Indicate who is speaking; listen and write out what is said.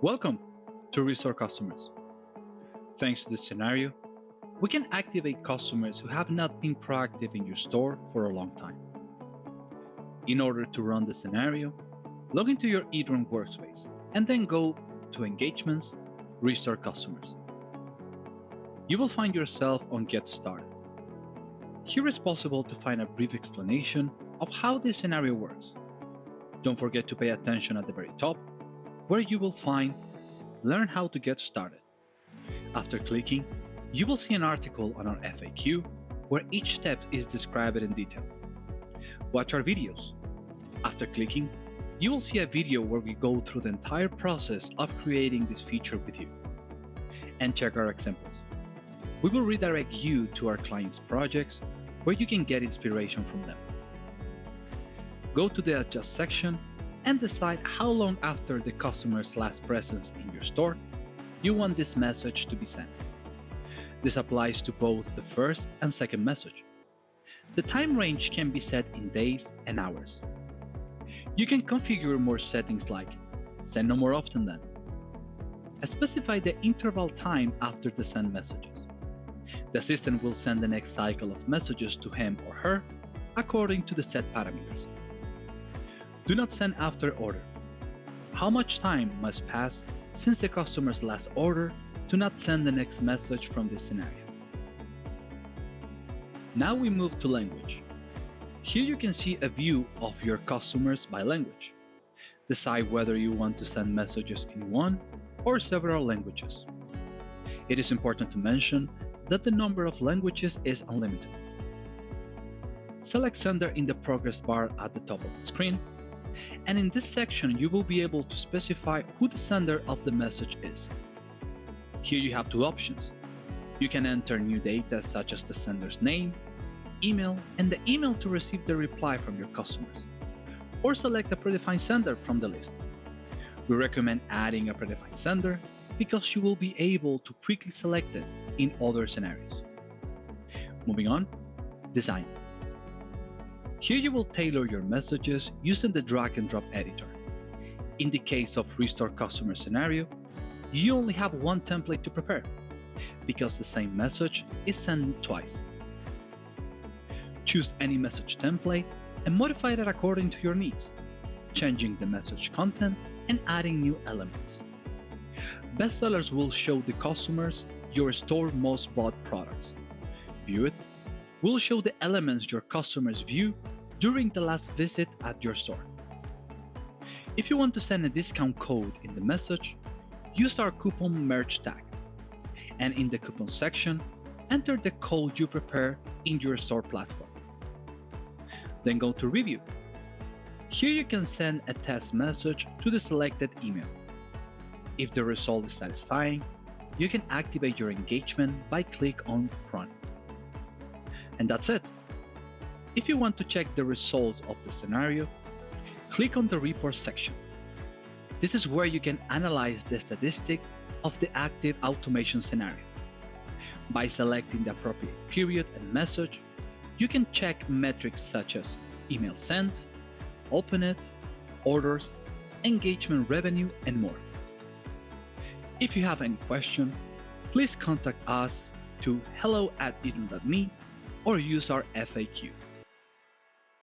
Speaker 1: Welcome to Restore Customers. Thanks to this scenario, we can activate customers who have not been proactive in your store for a long time. In order to run the scenario, log into your eDrone workspace and then go to Engagements, Restore Customers. You will find yourself on Get Started. Here is possible to find a brief explanation of how this scenario works. Don't forget to pay attention at the very top, where you will find Learn how to get started. After clicking, you will see an article on our FAQ where each step is described in detail. Watch our videos. After clicking, you will see a video where we go through the entire process of creating this feature with you. And check our examples. We will redirect you to our clients' projects where you can get inspiration from them. Go to the Adjust section and decide how long after the customer's last presence in your store you want this message to be sent. This applies to both the first and second message. The time range can be set in days and hours. You can configure more settings like send no more often than. Specify the interval time after the send messages. The assistant will send the next cycle of messages to him or her according to the set parameters. Do not send after order. How much time must pass since the customer's last order to not send the next message from this scenario? Now we move to language. Here you can see a view of your customers by language. Decide whether you want to send messages in one or several languages. It is important to mention that the number of languages is unlimited. Select Sender in the progress bar at the top of the screen, and in this section you will be able to specify who the sender of the message is. Here you have two options. You can enter new data such as the sender's name, email, and the email to receive the reply from your customers, or select a predefined sender from the list. We recommend adding a predefined sender because you will be able to quickly select it in other scenarios. Moving on, design. Here you will tailor your messages using the drag and drop editor. In the case of Restore Customer scenario, you only have one template to prepare because the same message is sent twice. Choose any message template and modify it according to your needs, changing the message content and adding new elements. Bestsellers will show the customers your store most bought products. View It will show the elements your customers view during the last visit at your store. If you want to send a discount code in the message, use our coupon merge tag. And in the coupon section, enter the code you prepare in your store platform. Then go to Review. Here you can send a test message to the selected email. If the result is satisfying, you can activate your engagement by click on Run. And that's it. If you want to check the results of the scenario, click on the Report section. This is where you can analyze the statistic of the active automation scenario. By selecting the appropriate period and message, you can check metrics such as email sent, open it, orders, engagement revenue, and more. If you have any question, please contact us to hello@edron.me or use our FAQ.